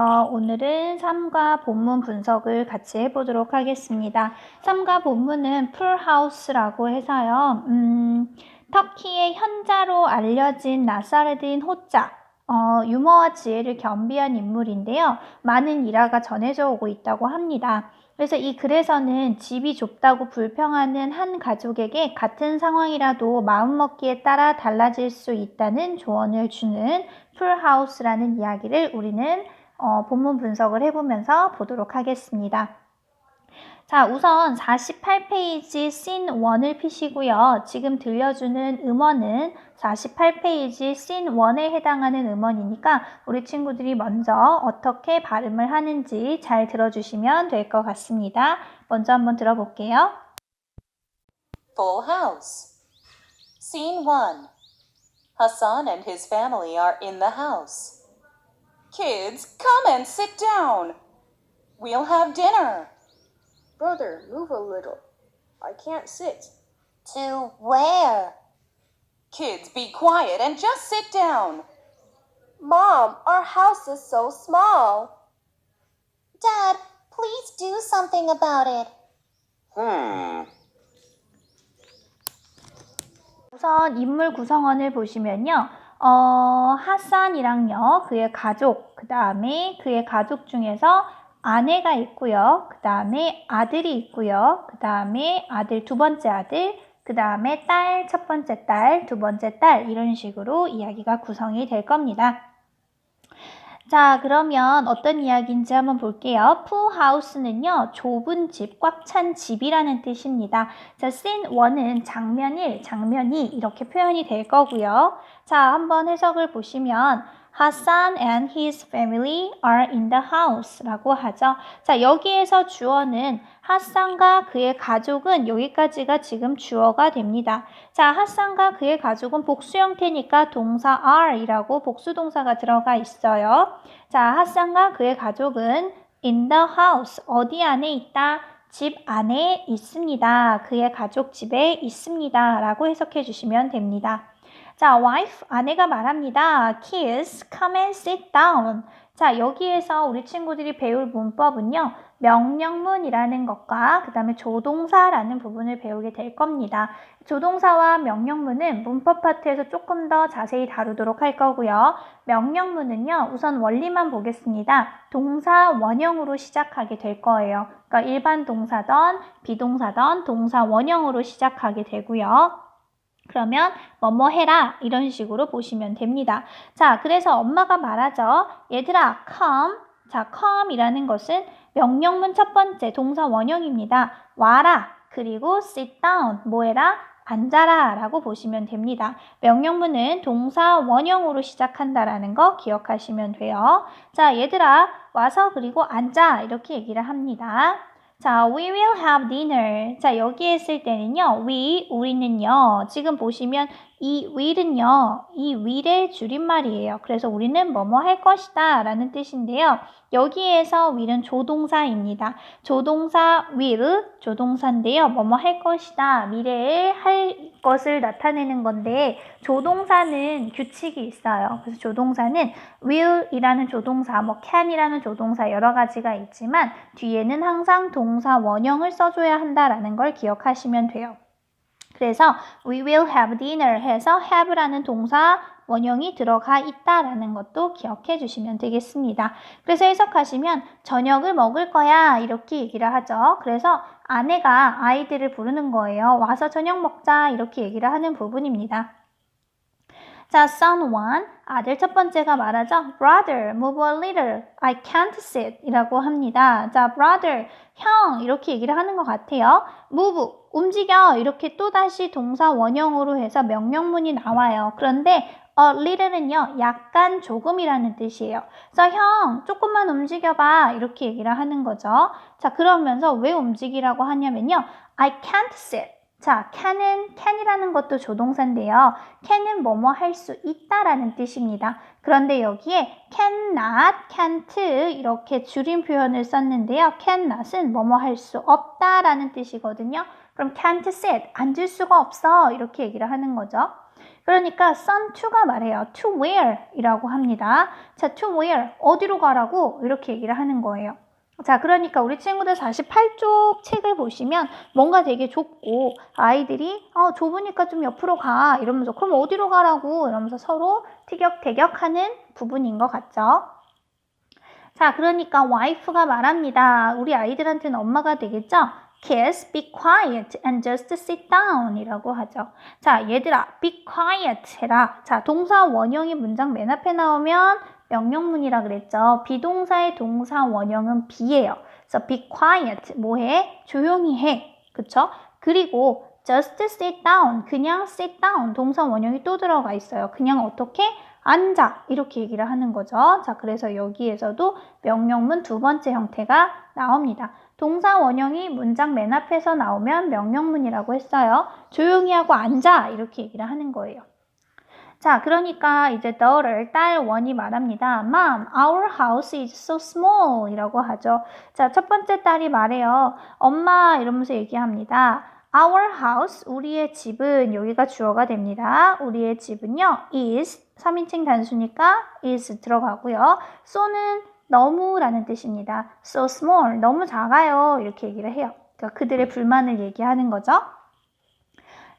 안녕하세요. 오늘은 3과 본문 분석을 같이 해보도록 하겠습니다. 3과 본문은 풀하우스라고 해서요. 터키의 현자로 알려진 나사르딘 호자, 유머와 지혜를 겸비한 인물인데요. 많은 일화가 전해져 오고 있다고 합니다. 그래서 이 글에서는 집이 좁다고 불평하는 한 가족에게 같은 상황이라도 마음먹기에 따라 달라질 수 있다는 조언을 주는 풀하우스라는 이야기를 우리는 본문 분석을 해보면서 보도록 하겠습니다. 자, 우선 48페이지 씬 1을 피시고요. 지금 들려주는 음원은 48페이지 씬 1에 해당하는 음원이니까 우리 친구들이 먼저 어떻게 발음을 하는지 잘 들어주시면 될 것 같습니다. 먼저 한번 들어볼게요. Full house. Scene 1. Hassan and his family are in the house. Kids, come and sit down. We'll have dinner. Brother, move a little. I can't sit. To where? Kids, be quiet and just sit down. Mom, our house is so small. Dad, please do something about it. 우선 인물 구성원을 보시면요. 하산이랑요, 그의 가족, 그 다음에 그의 가족 중에서 아내가 있고요. 그 다음에 아들이 있고요. 그 다음에 아들 두 번째 아들, 그 다음에 딸 첫 번째 딸, 두 번째 딸 이런 식으로 이야기가 구성이 될 겁니다. 자, 그러면 어떤 이야기인지 한번 볼게요. 풀하우스는요, 좁은 집, 꽉 찬 집이라는 뜻입니다. 자, 씬 1은 장면 1, 장면 2 이렇게 표현이 될 거고요. 자, 한번 해석을 보시면 Hassan and his family are in the house 라고 하죠. 자, 여기에서 주어는 하산과 그의 가족은 여기까지가 지금 주어가 됩니다. 자, 하산과 그의 가족은 복수 형태니까 동사 are이라고 복수 동사가 들어가 있어요. 자, 하산과 그의 가족은 in the house, 어디 안에 있다? 집 안에 있습니다. 그의 가족 집에 있습니다. 라고 해석해 주시면 됩니다. 자, wife, 아내가 말합니다. Kids, come and sit down. 자, 여기에서 우리 친구들이 배울 문법은요. 명령문이라는 것과 그 다음에 조동사라는 부분을 배우게 될 겁니다. 조동사와 명령문은 문법 파트에서 조금 더 자세히 다루도록 할 거고요. 명령문은요. 우선 원리만 보겠습니다. 동사 원형으로 시작하게 될 거예요. 그러니까 일반 동사든 비동사든 동사 원형으로 시작하게 되고요. 그러면 뭐뭐 해라 이런 식으로 보시면 됩니다. 자, 그래서 엄마가 말하죠. 얘들아, come. 자, come이라는 것은 명령문 첫 번째 동사 원형입니다. 와라. 그리고 sit down. 뭐 해라? 앉아라 라고 보시면 됩니다. 명령문은 동사 원형으로 시작한다라는 거 기억하시면 돼요. 자, 얘들아, 와서 그리고 앉아 이렇게 얘기를 합니다. 자, we will have dinner. 자, 여기 했을 때는요, 우리는요, 지금 보시면 이 will은요, 이 will의 줄임말이에요. 그래서 우리는 뭐뭐 할 것이다 라는 뜻인데요. 여기에서 will은 조동사입니다. 조동사 will, 조동사인데요. 뭐뭐 할 것이다, 미래에 할 것을 나타내는 건데 조동사는 규칙이 있어요. 그래서 조동사는 will이라는 조동사, 뭐 can이라는 조동사 여러 가지가 있지만 뒤에는 항상 동사 원형을 써줘야 한다라는 걸 기억하시면 돼요. 그래서 we will have dinner 해서 have라는 동사 원형이 들어가 있다라는 것도 기억해 주시면 되겠습니다. 그래서 해석하시면 저녁을 먹을 거야 이렇게 얘기를 하죠. 그래서 아내가 아이들을 부르는 거예요. 와서 저녁 먹자 이렇게 얘기를 하는 부분입니다. 자, son 1, 아들 첫 번째가 말하죠. Brother, move a little. I can't sit 이라고 합니다. 자, brother, 형 이렇게 얘기를 하는 것 같아요. move, 움직여 이렇게 또다시 동사 원형으로 해서 명령문이 나와요. 그런데 a little은요, 약간 조금이라는 뜻이에요. 그래서 형, 조금만 움직여봐 이렇게 얘기를 하는 거죠. 자, 그러면서 왜 움직이라고 하냐면요. I can't sit. 자, can이라는 것도 조동사인데요. can은 뭐뭐 할 수 있다라는 뜻입니다. 그런데 여기에 cannot, can't 이렇게 줄임 표현을 썼는데요. cannot은 뭐뭐 할 수 없다라는 뜻이거든요. 그럼 can't sit, 앉을 수가 없어 이렇게 얘기를 하는 거죠. 그러니까 son to가 말해요. to where 이라고 합니다. 자, to where 어디로 가라고 이렇게 얘기를 하는 거예요. 자, 그러니까 우리 친구들 48쪽 책을 보시면 뭔가 되게 좁고 아이들이 좁으니까 좀 옆으로 가 이러면서 그럼 어디로 가라고 이러면서 서로 티격태격하는 부분인 것 같죠. 자, 그러니까 와이프가 말합니다. 우리 아이들한테는 엄마가 되겠죠? Kids, be quiet and just sit down 이라고 하죠. 자, 얘들아, be quiet 해라. 자, 동사 원형이 문장 맨 앞에 나오면 명령문이라 그랬죠. 비동사의 동사 원형은 be예요. 그래서 be quiet, 뭐해? 조용히 해. 그쵸? 그리고 just sit down, 그냥 sit down, 동사 원형이 또 들어가 있어요. 그냥 어떻게? 앉아. 이렇게 얘기를 하는 거죠. 자, 그래서 여기에서도 명령문 두 번째 형태가 나옵니다. 동사 원형이 문장 맨 앞에서 나오면 명령문이라고 했어요. 조용히 하고 앉아. 이렇게 얘기를 하는 거예요. 자, 그러니까 이제 daughter, 딸 원이 말합니다. Mom, our house is so small 이라고 하죠. 자, 첫 번째 딸이 말해요. 엄마 이러면서 얘기합니다. Our house, 우리의 집은 여기가 주어가 됩니다. 우리의 집은요, is, 3인칭 단수니까 is 들어가고요. so는 너무라는 뜻입니다. so small, 너무 작아요. 이렇게 얘기를 해요. 그러니까 그들의 불만을 얘기하는 거죠.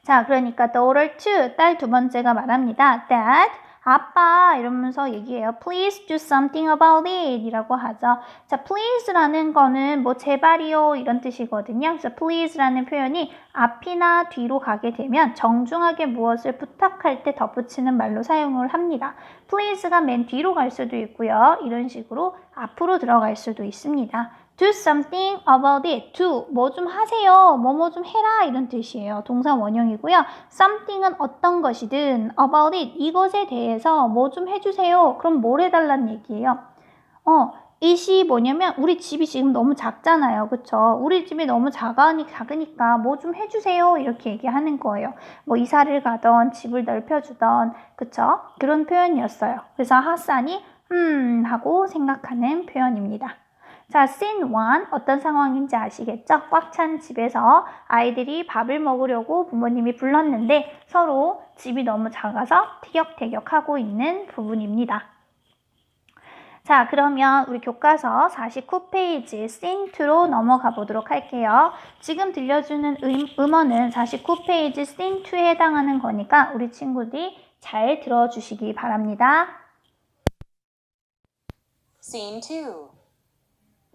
자, 그러니까 daughter 2, 딸 두 번째가 말합니다. Dad, 아빠 이러면서 얘기해요. Please do something about it 이라고 하죠. 자, please라는 거는 뭐 제발이요 이런 뜻이거든요. 그래서 please라는 표현이 앞이나 뒤로 가게 되면 정중하게 무엇을 부탁할 때 덧붙이는 말로 사용을 합니다. please가 맨 뒤로 갈 수도 있고요. 이런 식으로 앞으로 들어갈 수도 있습니다. Do something about it. do, 뭐 좀 하세요. 뭐뭐 좀 해라 이런 뜻이에요. 동사 원형이고요. something은 어떤 것이든 about it, 이것에 대해서 뭐 좀 해주세요. 그럼 뭘 해달라는 얘기예요. it이 뭐냐면 우리 집이 지금 너무 작잖아요. 그쵸? 우리 집이 너무 작으니까 뭐 좀 해주세요. 이렇게 얘기하는 거예요. 뭐 이사를 가던 집을 넓혀주던 그쵸? 그런 표현이었어요. 그래서 하산이 하고 생각하는 표현입니다. 자, scene 1 어떤 상황인지 아시겠죠? 꽉 찬 집에서 아이들이 밥을 먹으려고 부모님이 불렀는데 서로 집이 너무 작아서 티격태격하고 있는 부분입니다. 자, 그러면 우리 교과서 49페이지 scene 2로 넘어가 보도록 할게요. 지금 들려주는 음원은 49페이지 scene 2에 해당하는 거니까 우리 친구들이 잘 들어주시기 바랍니다. Scene 2.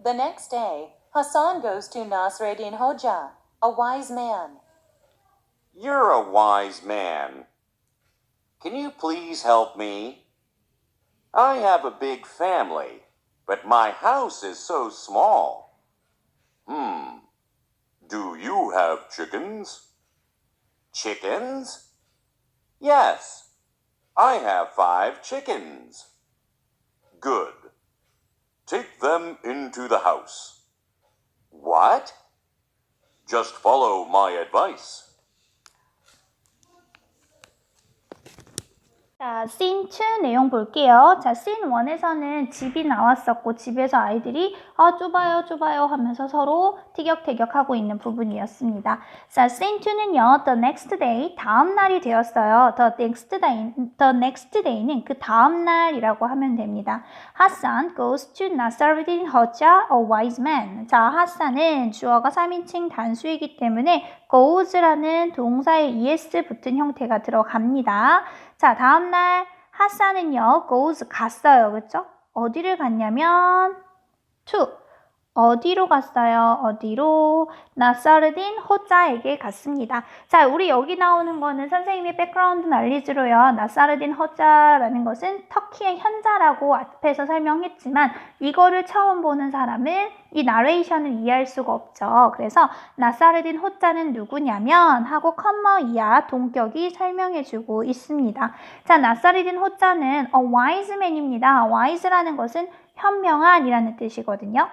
The next day, Hassan goes to Nasreddin Hoja, a wise man. You're a wise man. Can you please help me? I have a big family, but my house is so small. Do you have chickens? Chickens? Yes, I have 5 chickens. Good. Take them into the house. What? Just follow my advice. 자, scene 2 내용 볼게요. 자, scene 1에서는 집이 나왔었고 집에서 아이들이 좁아요 하면서 서로 티격태격하고 있는 부분이었습니다. 자, scene 2는요. The next day, 다음 날이 되었어요. The next day는 그 다음 날이라고 하면 됩니다. Hassan goes to Nasruddin Hoja, a wise man. 자, 하산은 주어가 3인칭 단수이기 때문에 goes라는 동사에 es 붙은 형태가 들어갑니다. 자, 다음날 하산은요, goes 갔어요. 그쵸? 어디를 갔냐면 to. 어디로 갔어요? 어디로? 나사르딘 호자에게 갔습니다. 자, 우리 여기 나오는 거는 선생님이 백그라운드 날리즈로요. 나사르딘 호자라는 것은 터키의 현자라고 앞에서 설명했지만 이거를 처음 보는 사람은 이 나레이션을 이해할 수가 없죠. 그래서 나사르딘 호자는 누구냐면 하고 컴마 이하 동격이 설명해주고 있습니다. 자, 나사르딘 호자는 a wise man입니다. wise라는 것은 현명한이라는 뜻이거든요.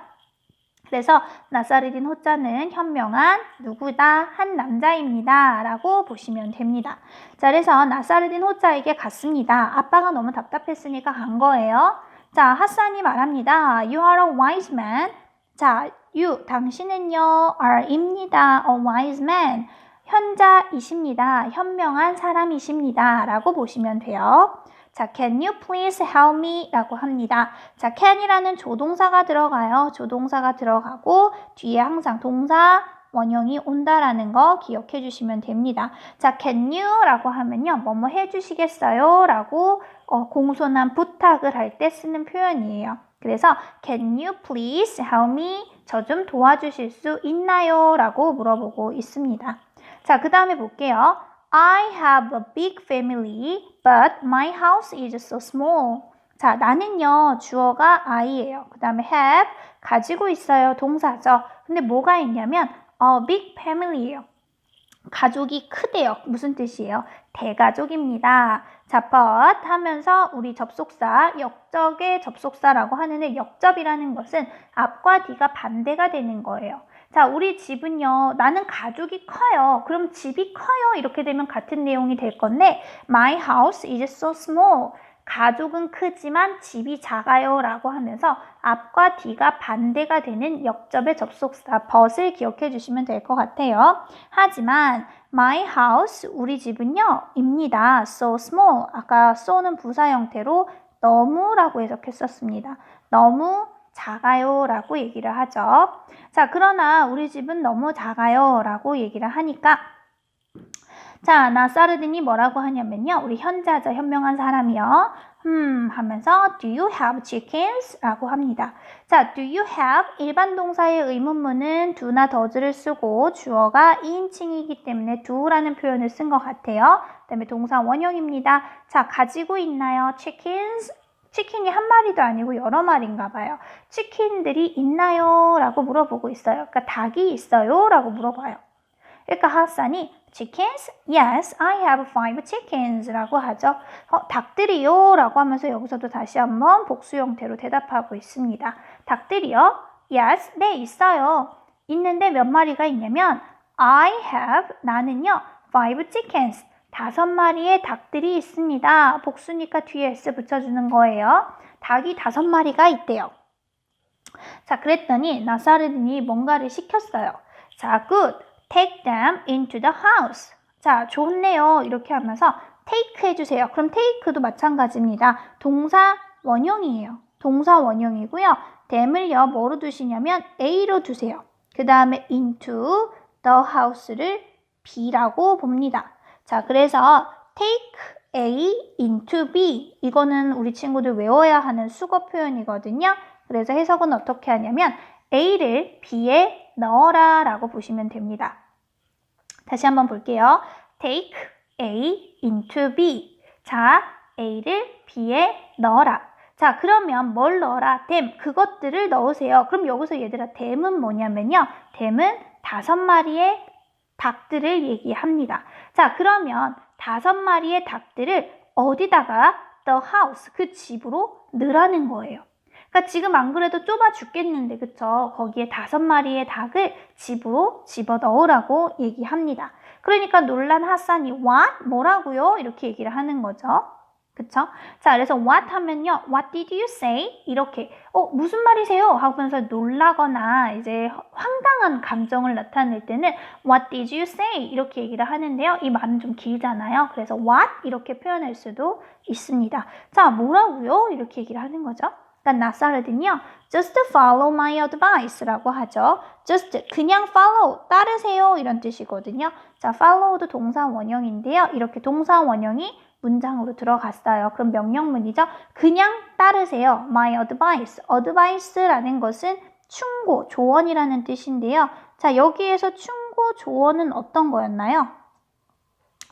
그래서 나사르딘 호자는 현명한 누구다? 한 남자입니다. 라고 보시면 됩니다. 자, 그래서 나사르딘 호자에게 갔습니다. 아빠가 너무 답답했으니까 간 거예요. 자, 하산이 말합니다. You are a wise man. 자, you, 당신은요, are 입니다. A wise man. 현자이십니다. 현명한 사람이십니다. 라고 보시면 돼요. 자, can you please help me? 라고 합니다. 자, can이라는 조동사가 들어가요. 조동사가 들어가고 뒤에 항상 동사 원형이 온다라는 거 기억해 주시면 됩니다. 자, can you? 라고 하면요. 뭐뭐 해주시겠어요? 라고 공손한 부탁을 할 때 쓰는 표현이에요. 그래서 can you please help me? 저 좀 도와주실 수 있나요? 라고 물어보고 있습니다. 자, 그 다음에 볼게요. I have a big family, but my house is so small. 자, 나는요, 주어가 I예요. 그 다음에 have, 가지고 있어요. 동사죠. 근데 뭐가 있냐면 a big family예요. 가족이 크대요. 무슨 뜻이에요? 대가족입니다. 자, but 하면서 우리 접속사, 역적의 접속사라고 하는데 역접이라는 것은 앞과 뒤가 반대가 되는 거예요. 자, 우리 집은요, 나는 가족이 커요. 그럼 집이 커요. 이렇게 되면 같은 내용이 될 건데 My house is so small. 가족은 크지만 집이 작아요 라고 하면서 앞과 뒤가 반대가 되는 역접의 접속사 but을 기억해 주시면 될 것 같아요. 하지만 my house, 우리 집은요 입니다. so small, 아까 so는 부사 형태로 너무라고 해석했었습니다. 너무 작아요 라고 얘기를 하죠. 자, 그러나 우리 집은 너무 작아요 라고 얘기를 하니까 자, 나사르딘이 뭐라고 하냐면요. 우리 현자죠. 현명한 사람이요. 하면서 do you have chickens? 라고 합니다. 자, do you have? 일반 동사의 의문문은 do나 does를 쓰고 주어가 2인칭이기 때문에 do라는 표현을 쓴 것 같아요. 그 다음에 동사 원형입니다. 자, 가지고 있나요? chickens? 치킨이 한 마리도 아니고 여러 마리인가 봐요. 치킨들이 있나요? 라고 물어보고 있어요. 그러니까 닭이 있어요? 라고 물어봐요. 그러니까 하산이 chickens? Yes, I have 5 chickens 라고 하죠. 닭들이요? 라고 하면서 여기서도 다시 한번 복수 형태로 대답하고 있습니다. 닭들이요? Yes, 네, 있어요. 있는데 몇 마리가 있냐면 I have, 나는요 5 chickens, 5마리의 닭들이 있습니다. 복수니까 뒤에 s 붙여주는 거예요. 닭이 5마리가 있대요. 자, 그랬더니 나사르딘이 뭔가를 시켰어요. 자, good. Take them into the house. 자, 좋네요. 이렇게 하면서 take 해주세요. 그럼 take도 마찬가지입니다. 동사 원형이에요. 동사 원형이고요. them을요, 뭐로 두시냐면 A로 두세요. 그 다음에 into the house를 B라고 봅니다. 자, 그래서 take A into B. 이거는 우리 친구들 외워야 하는 수거 표현이거든요. 그래서 해석은 어떻게 하냐면 A를 B에 넣어라 라고 보시면 됩니다. 다시 한번 볼게요. Take A into B. 자, A를 B에 넣어라. 자, 그러면 뭘 넣어라? them, 그것들을 넣으세요. 그럼 여기서 얘들아, them은 뭐냐면요. them은 5마리의 닭들을 얘기합니다. 자, 그러면 5마리의 닭들을 어디다가 the house, 그 집으로 넣으라는 거예요. 그러니까 지금 안 그래도 좁아 죽겠는데, 그쵸? 거기에 5마리의 닭을 집으로 집어 넣으라고 얘기합니다. 그러니까 놀란 하산이 what? 뭐라고요? 이렇게 얘기를 하는 거죠. 그쵸? 자, 그래서 what 하면요. What did you say? 이렇게 무슨 말이세요? 하면서 놀라거나 이제 황당한 감정을 나타낼 때는 What did you say? 이렇게 얘기를 하는데요. 이 말은 좀 길잖아요. 그래서 what? 이렇게 표현할 수도 있습니다. 자, 뭐라고요? 이렇게 얘기를 하는 거죠. 그러니까 나사르딘이요. Just follow my advice 라고 하죠. Just, 그냥 follow, 따르세요 이런 뜻이거든요. 자, follow도 동사 원형인데요. 이렇게 동사 원형이 문장으로 들어갔어요. 그럼 명령문이죠. 그냥 따르세요. My advice. advice라는 것은 충고, 조언이라는 뜻인데요. 자, 여기에서 충고, 조언은 어떤 거였나요?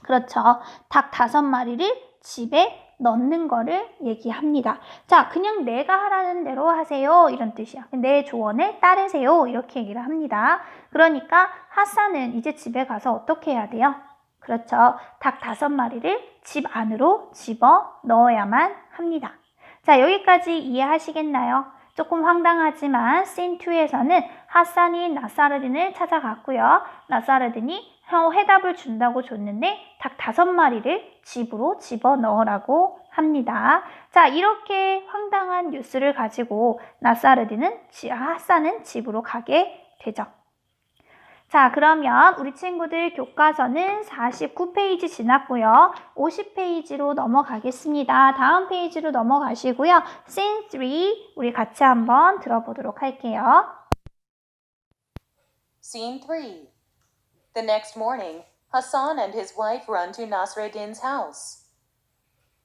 그렇죠. 닭 5마리를 집에 넣는 거를 얘기합니다. 자, 그냥 내가 하라는 대로 하세요. 이런 뜻이야. 내 조언을 따르세요. 이렇게 얘기를 합니다. 그러니까 하산은 이제 집에 가서 어떻게 해야 돼요? 그렇죠. 닭 5마리를 집 안으로 집어 넣어야만 합니다. 자, 여기까지 이해하시겠나요? 조금 황당하지만 씬 2에서는 하산이 나사르딘을 찾아갔고요. 나사르딘이 해답을 준다고 줬는데 닭 5마리를 집으로 집어 넣으라고 합니다. 자, 이렇게 황당한 뉴스를 가지고 나사르딘은 하산은 집으로 가게 되죠. 자, 그러면 우리 친구들 교과서는 49페이지 지났고요. 50페이지로 넘어가겠습니다. 다음 페이지로 넘어가시고요. Scene 3 우리 같이 한번 들어보도록 할게요. Scene 3. The next morning, Hassan and his wife run to Nasreddin's house.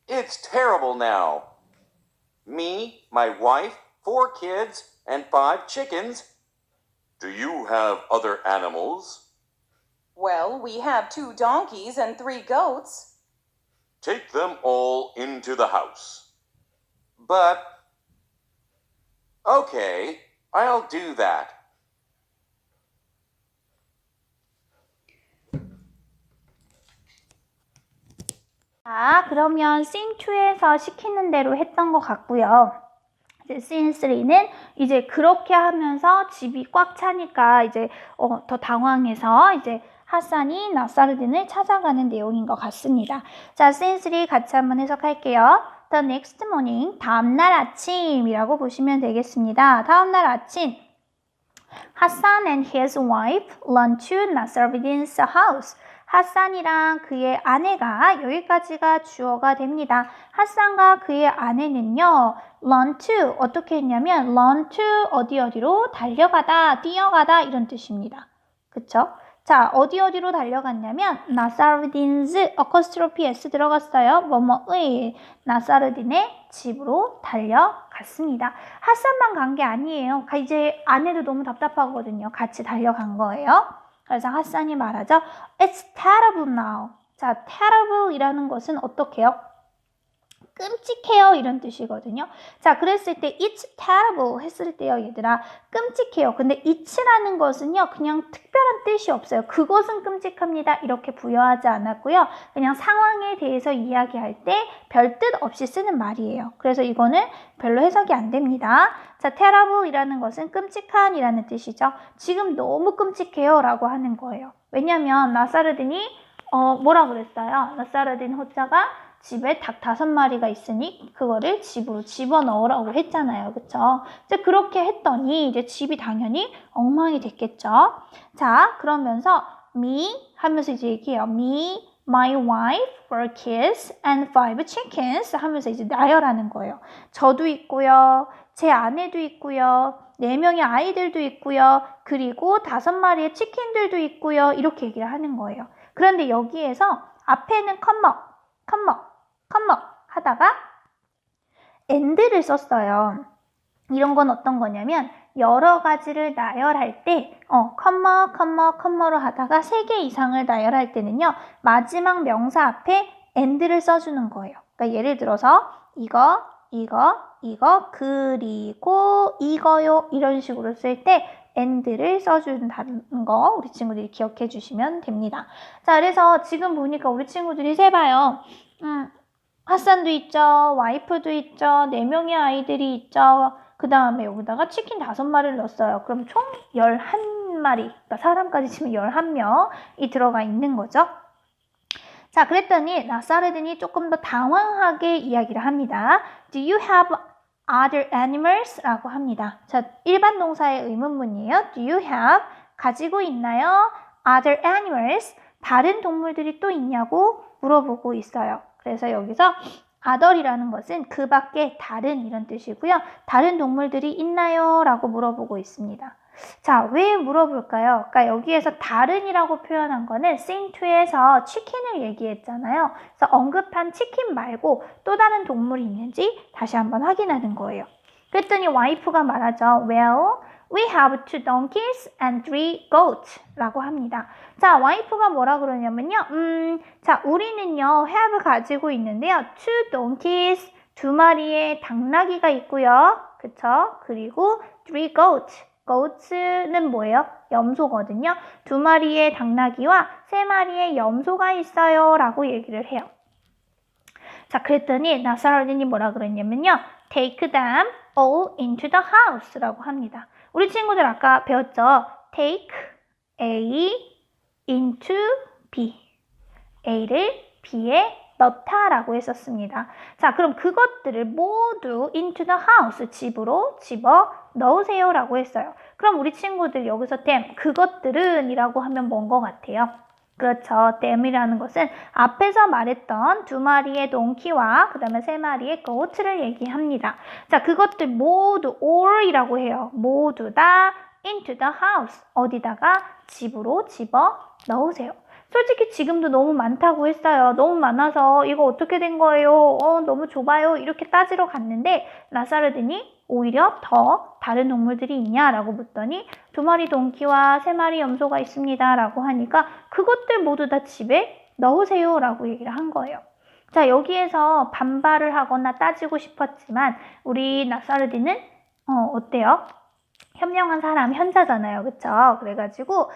It's terrible now. Me, my wife, 4 kids, and 5 chickens. Do you have other animals? Well, we have 2 donkeys and 3 goats. Take them all into the house. But, okay, I'll do that. 자, 그러면 Scene 2에서 시키는 대로 했던 것 같고요. 이제 Scene 3는 이제 그렇게 하면서 집이 꽉 차니까 이제 더 당황해서 이제 하산이 나사르딘을 찾아가는 내용인 것 같습니다. 자, Scene 3 같이 한번 해석할게요. The next morning, 다음날 아침이라고 보시면 되겠습니다. 다음날 아침, Hassan and his wife run to Nasruddin's house. 하산이랑 그의 아내가 여기까지가 주어가 됩니다. 하산과 그의 아내는요, run to 어떻게 했냐면 run to 어디로 달려가다, 뛰어가다 이런 뜻입니다. 그쵸? 자, 어디로 달려갔냐면 나사르딘즈 어커스트로피 S 들어갔어요. 뭐뭐의 나사르딘의 집으로 달려갔습니다. 하산만 간 게 아니에요. 이제 아내도 너무 답답하거든요. 같이 달려간 거예요. 그래서 하산이 말하죠. It's terrible now. 자, terrible 이라는 것은 어떻게 해요? 끔찍해요 이런 뜻이거든요. 자, 그랬을 때 it's terrible 했을 때요, 얘들아, 끔찍해요. 근데 it라는 것은요, 그냥 특별한 뜻이 없어요. 그것은 끔찍합니다 이렇게 부여하지 않았고요. 그냥 상황에 대해서 이야기할 때 별 뜻 없이 쓰는 말이에요. 그래서 이거는 별로 해석이 안 됩니다. 자, terrible 이라는 것은 끔찍한 이라는 뜻이죠. 지금 너무 끔찍해요 라고 하는 거예요. 왜냐면 나사르딘이 뭐라 그랬어요? 나사르딘 호자가 집에 닭 5마리가 있으니 그거를 집으로 집어넣으라고 했잖아요. 그쵸? 이제 그렇게 했더니 이제 집이 당연히 엉망이 됐겠죠. 자, 그러면서 me 하면서 이제 얘기해요. me, my wife, 4 kids and 5 chickens 하면서 이제 나열하는 거예요. 저도 있고요. 제 아내도 있고요. 4명의 아이들도 있고요. 그리고 5마리의 치킨들도 있고요. 이렇게 얘기를 하는 거예요. 그런데 여기에서 앞에는 컴머 하다가 and를 썼어요. 이런 건 어떤 거냐면 여러 가지를 나열할 때 컴머로 하다가 3개 이상을 나열할 때는요. 마지막 명사 앞에 and를 써주는 거예요. 그러니까 예를 들어서 이거 그리고 이거요 이런 식으로 쓸 때 and를 써준다는 거 우리 친구들이 기억해 주시면 됩니다. 자, 그래서 지금 보니까 우리 친구들이 세봐요. 하산도 있죠. 와이프도 있죠. 4명의 아이들이 있죠. 그 다음에 여기다가 치킨 5마리를 넣었어요. 그럼 총 11마리, 그러니까 사람까지 치면 11명이 들어가 있는 거죠. 자, 그랬더니 나사르딘이 조금 더 당황하게 이야기를 합니다. Do you have other animals? 라고 합니다. 자, 일반 동사의 의문문이에요. Do you have? 가지고 있나요? Other animals? 다른 동물들이 또 있냐고 물어보고 있어요. 그래서 여기서 other이라는 것은 그 밖에 다른 이런 뜻이고요. 다른 동물들이 있나요? 라고 물어보고 있습니다. 자, 왜 물어볼까요? 그러니까 여기에서 다른이라고 표현한 거는 Scene 2에서 치킨을 얘기했잖아요. 그래서 언급한 치킨 말고 또 다른 동물이 있는지 다시 한번 확인하는 거예요. 그랬더니 와이프가 말하죠. Well, we have 2 donkeys and 3 goats 라고 합니다. 자, 와이프가 뭐라 그러냐면요. 자, 우리는요, have 가지고 있는데요. 2 donkeys, 2마리의 당나귀가 있고요. 그쵸? 그리고 3 goats. goats는 뭐예요? 염소거든요. 2마리의 당나귀와 3마리의 염소가 있어요. 라고 얘기를 해요. 자, 그랬더니 나사르딘이 뭐라 그랬냐면요. Take them all into the house 라고 합니다. 우리 친구들 아까 배웠죠? Take A into B. A를 B에 넣다라고 했었습니다. 자, 그럼 그것들을 모두 into the house, 집으로 집어 넣으세요라고 했어요. 그럼 우리 친구들 여기서 them, 그것들은 이라고 하면 뭔 것 같아요? 그렇죠. them이라는 것은 앞에서 말했던 2마리의 동키와 그 다음에 3마리의 goat를 얘기합니다. 자, 그것들 모두 all이라고 해요. 모두 다 into the house, 어디다가 집으로 집어 넣으세요. 솔직히 지금도 너무 많다고 했어요. 너무 많아서 이거 어떻게 된 거예요? 너무 좁아요. 이렇게 따지러 갔는데 나사르딘이 오히려 더 다른 동물들이 있냐라고 묻더니 2마리 동키와 3마리 염소가 있습니다 라고 하니까 그것들 모두 다 집에 넣으세요 라고 얘기를 한 거예요. 자, 여기에서 반발을 하거나 따지고 싶었지만 우리 나사르딘은 어때요? 현명한 사람, 현자잖아요. 그쵸? 그래가지고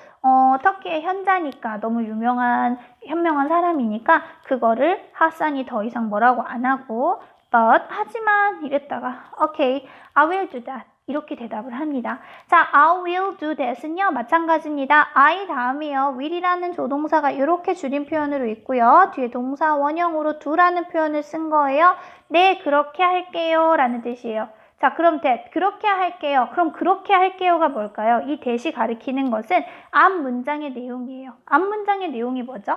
터키의 현자니까 너무 유명한 현명한 사람이니까 그거를 하산이 더 이상 뭐라고 안 하고 but 하지만 이랬다가 okay, I will do that 이렇게 대답을 합니다. 자, I will do that은요 마찬가지입니다. I 다음에요 will이라는 조동사가 이렇게 줄임 표현으로 있고요. 뒤에 동사 원형으로 do라는 표현을 쓴 거예요. 네, 그렇게 할게요 라는 뜻이에요. 자, 그럼 that, 그렇게 할게요. 그럼 그렇게 할게요가 뭘까요? 이 that이 가리키는 것은 앞 문장의 내용이에요. 앞 문장의 내용이 뭐죠?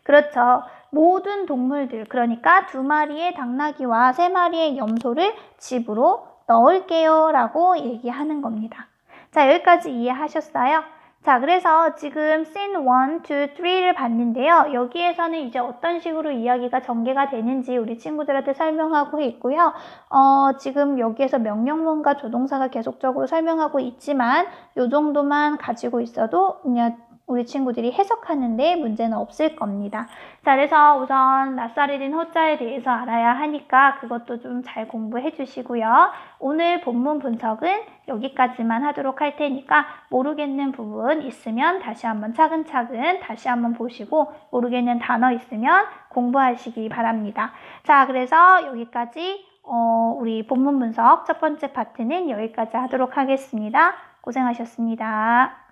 그렇죠. 모든 동물들, 그러니까 2마리의 당나귀와 3마리의 염소를 집으로 넣을게요 라고 얘기하는 겁니다. 자, 여기까지 이해하셨어요? 자, 그래서 지금 scene 1, 2, 3를 봤는데요. 여기에서는 이제 어떤 식으로 이야기가 전개가 되는지 우리 친구들한테 설명하고 있고요. 지금 여기에서 명령문과 조동사가 계속적으로 설명하고 있지만 이 정도만 가지고 있어도 그냥 우리 친구들이 해석하는데 문제는 없을 겁니다. 자, 그래서 우선 나사르딘 호자에 대해서 알아야 하니까 그것도 좀 잘 공부해 주시고요. 오늘 본문 분석은 여기까지만 하도록 할 테니까 모르겠는 부분 있으면 다시 한번 차근차근 다시 한번 보시고 모르겠는 단어 있으면 공부하시기 바랍니다. 자, 그래서 여기까지 우리 본문 분석 첫 번째 파트는 여기까지 하도록 하겠습니다. 고생하셨습니다.